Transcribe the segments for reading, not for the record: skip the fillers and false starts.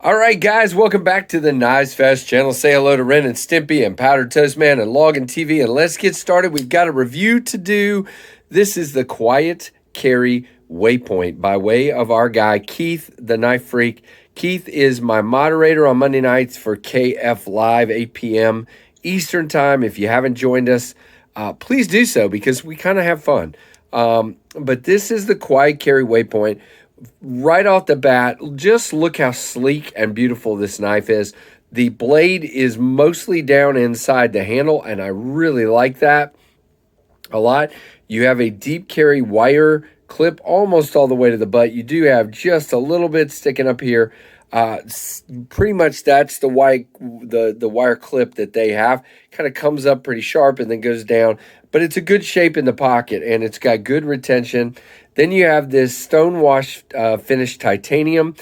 All right, guys, welcome back to the KnivesFAST channel. Say hello to Ren and Stimpy and Powdered Toast Man and Loggin TV, and let's get started. We've got a review to do. This is the Quiet Carry Waypoint by way of our guy, Keith, the Knife Freak. Keith is my moderator on Monday nights for KF Live, 8 p.m. Eastern Time. If you haven't joined us, please do so because we kind of have fun. But this is the Quiet Carry Waypoint. Right off the bat, just look how sleek and beautiful this knife is. The blade is mostly down inside the handle, and I really like that a lot. You have a deep carry wire clip almost all the way to the butt. You do have just a little bit sticking up here. Pretty much that's the wire clip that they have. Kind of comes up pretty sharp and then goes down. But it's a good shape in the pocket, and it's got good retention. Then you have this stonewash finished titanium.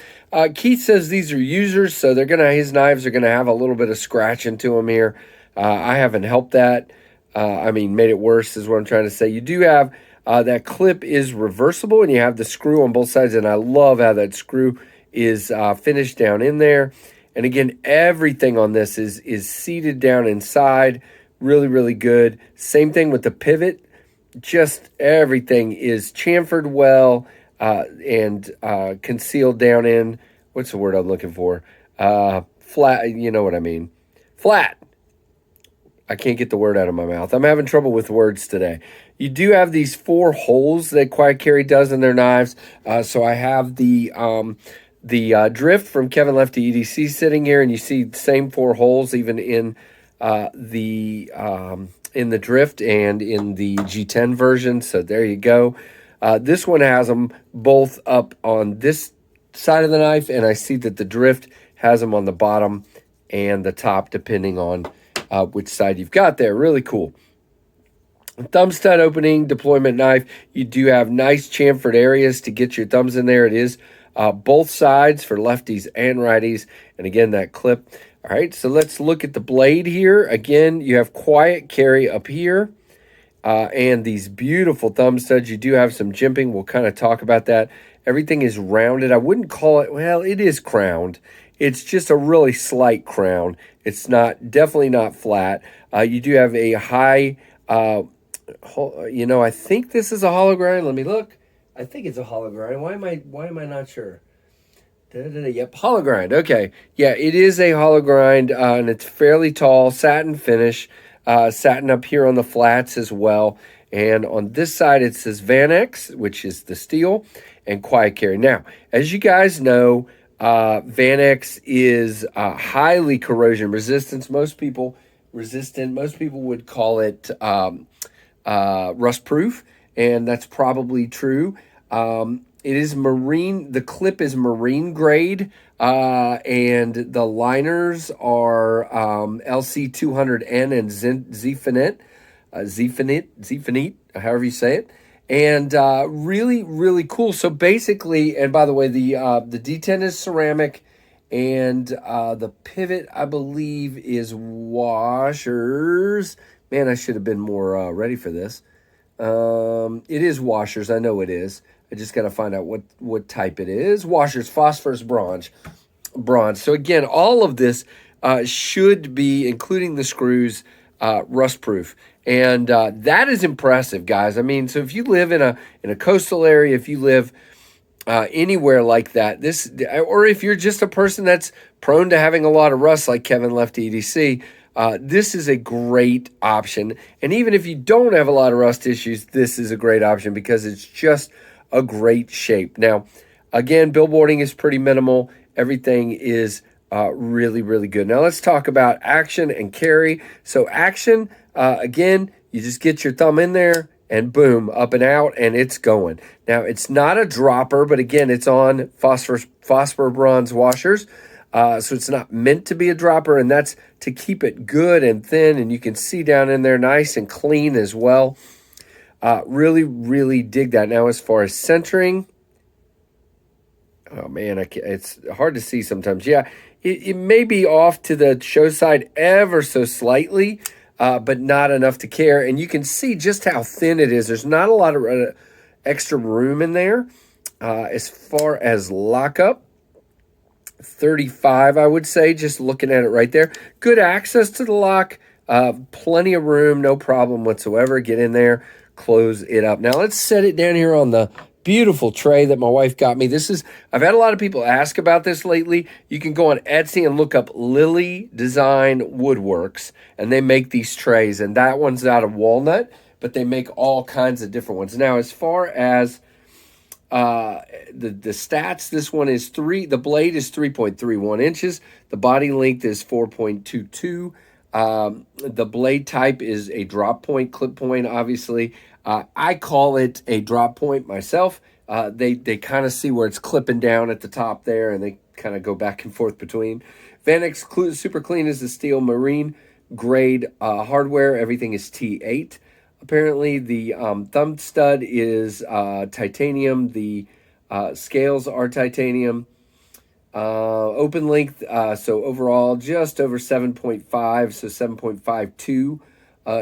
Keith says these are users, so his knives are gonna have a little bit of scratching to them here. I haven't helped that. Made it worse is what I'm trying to say. You do have that clip is reversible, and you have the screw on both sides, and I love how that screw is finished down in there. And again, everything on this is seated down inside. Really, really good. Same thing with the pivot. Just everything is chamfered well and concealed down in, what's the word I'm looking for? Flat, you know what I mean. Flat. I can't get the word out of my mouth. I'm having trouble with words today. You do have these 4 holes that Quiet Carry does in their knives. So I have the drift from Kevin Lefty EDC sitting here, and you see the same 4 holes even in the drift and in the G10 version. So there you go. This one has them both up on this side of the knife, and I see that the drift has them on the bottom and the top, depending on which side you've got there. Really cool. Thumb stud opening, deployment knife. You do have nice chamfered areas to get your thumbs in there. It is both sides for lefties and righties. And again, that clip. All right, so let's look at the blade here. Again, you have Quiet Carry up here and these beautiful thumb studs. You do have some jimping. We'll kind of talk about that. Everything is rounded. I wouldn't call it, well, it is crowned. It's just a really slight crown. It's definitely not flat. You do have a high, I think this is a hollow grind. Let me look. I think it's a hollow grind. Why am I not sure? Yep, hollow grind. Okay. Yeah, it is a hollow grind, and it's fairly tall, satin finish, satin up here on the flats as well. And on this side, it says Vanex, which is the steel, and Quiet Carry. Now, as you guys know, Vanex is highly corrosion resistant. Most people would call it rust proof, and that's probably true. It is marine. The clip is marine grade, and the liners are LC200N and Zfinite, however you say it. And really, really cool. So basically, and by the way, the D10 is ceramic, and the pivot, I believe, is washers. Man, I should have been more ready for this. It is washers. I know it is. I just got to find out what type it is. Washers, phosphorus, bronze. So again, all of this should be, including the screws, rust proof. And that is impressive, guys. I mean, so if you live in a coastal area, if you live anywhere like that, or if you're just a person that's prone to having a lot of rust like Kevin Lefty EDC, this is a great option. And even if you don't have a lot of rust issues, this is a great option because it's just a great shape. Now, again, billboarding is pretty minimal. Everything is really, really good. Now, let's talk about action and carry. So action, again, you just get your thumb in there and boom, up and out, and it's going. Now, it's not a dropper, but again, it's on phosphor bronze washers. So it's not meant to be a dropper, and that's to keep it good and thin, and you can see down in there nice and clean as well. Really, really dig that. Now, as far as centering, oh man, it's hard to see sometimes. Yeah, it may be off to the show side ever so slightly, but not enough to care. And you can see just how thin it is. There's not a lot of extra room in there. As far as lockup, 35, I would say, just looking at it right there. Good access to the lock, plenty of room, no problem whatsoever. Get in there, close it up. Now let's set it down here on the beautiful tray that my wife got me. I've had a lot of people ask about this lately. You can go on Etsy and look up Lily Design Woodworks, and they make these trays, and that one's out of walnut, but they make all kinds of different ones. Now, as far as the stats, this one is the blade is 3.31 inches. The body length is 4.22. The blade type is a drop point, clip point, obviously. I call it a drop point myself. They kind of see where it's clipping down at the top there, and they kind of go back and forth between. Vanex Super Clean is the steel marine grade hardware. Everything is T8. Apparently, the thumb stud is titanium. The scales are titanium. Open length, so overall, just over 7.5, so 7.52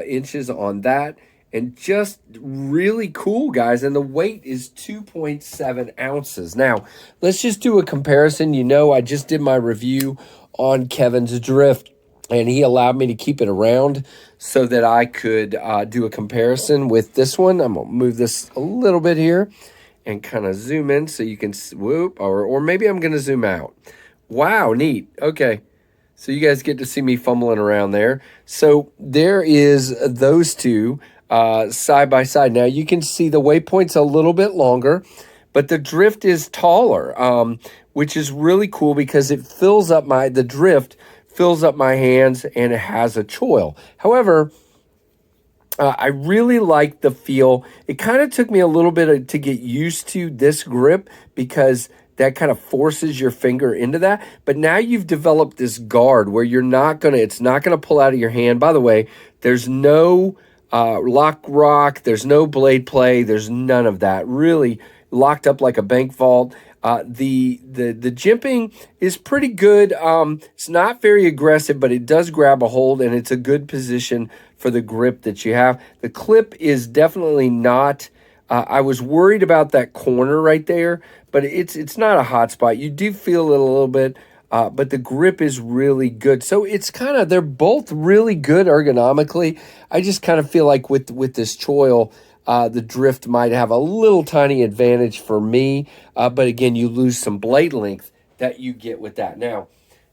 inches on that. And just really cool, guys. And the weight is 2.7 ounces. Now, let's just do a comparison. You know, I just did my review on Kevin's drift, and he allowed me to keep it around so that I could do a comparison with this one. I'm going to move this a little bit here and kind of zoom in so you can whoop, or maybe I'm going to zoom out. Wow, neat. Okay. So you guys get to see me fumbling around there. So there is those two side by side. Now you can see the Waypoint's a little bit longer, but the drift is taller, which is really cool because it fills up the drift fills up my hands, and it has a choil. However, I really like the feel. It kind of took me a little bit to get used to this grip because that kind of forces your finger into that. But now you've developed this guard where it's not gonna pull out of your hand. By the way, there's no rock, there's no blade play, there's none of that. Really locked up like a bank vault. The jimping is pretty good. It's not very aggressive, but it does grab a hold, and it's a good position for the grip that you have. The clip is definitely not. I was worried about that corner right there, but it's not a hot spot. You do feel it a little bit, but the grip is really good. So they're both really good ergonomically. I just kind of feel like with this choil, the drift might have a little tiny advantage for me, but again, you lose some blade length that you get with that. Now,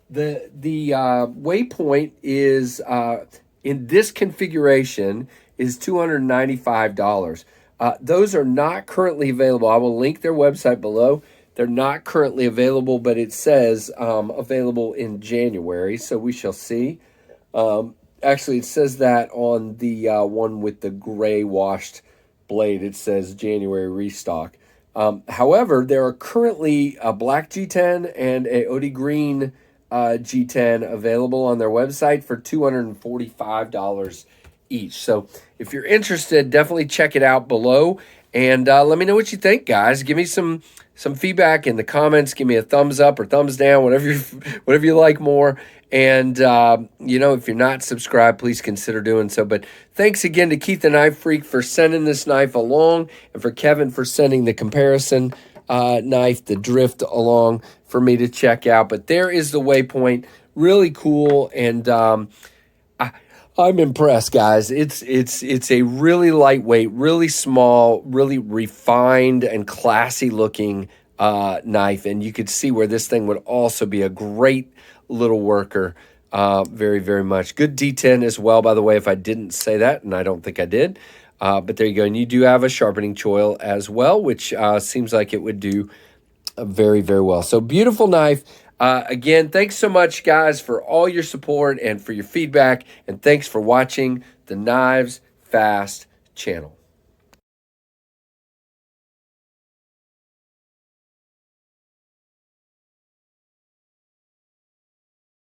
the Waypoint is in this configuration is $295. Those are not currently available. I will link their website below. They're not currently available, but it says available in January, so we shall see. Actually, it says that on the one with the gray washed blade. It says January restock. However, there are currently a black G10 and a Odie Green G10 available on their website for $245 each. So if you're interested, definitely check it out below, and let me know what you think, guys. Give me some feedback in the comments. Give me a thumbs up or thumbs down, whatever you like more. And, if you're not subscribed, please consider doing so. But thanks again to Keith the Knife Freak for sending this knife along, and for Kevin for sending the comparison knife, the drift, along for me to check out. But there is the Waypoint. Really cool, and I'm impressed, guys. It's a really lightweight, really small, really refined and classy looking knife, and you could see where this thing would also be a great little worker. Very, very much. Good D10 as well, by the way, if I didn't say that, and I don't think I did. But there you go. And you do have a sharpening choil as well, which seems like it would do very, very well. So beautiful knife. Again, thanks so much, guys, for all your support and for your feedback. And thanks for watching the Knives Fast channel.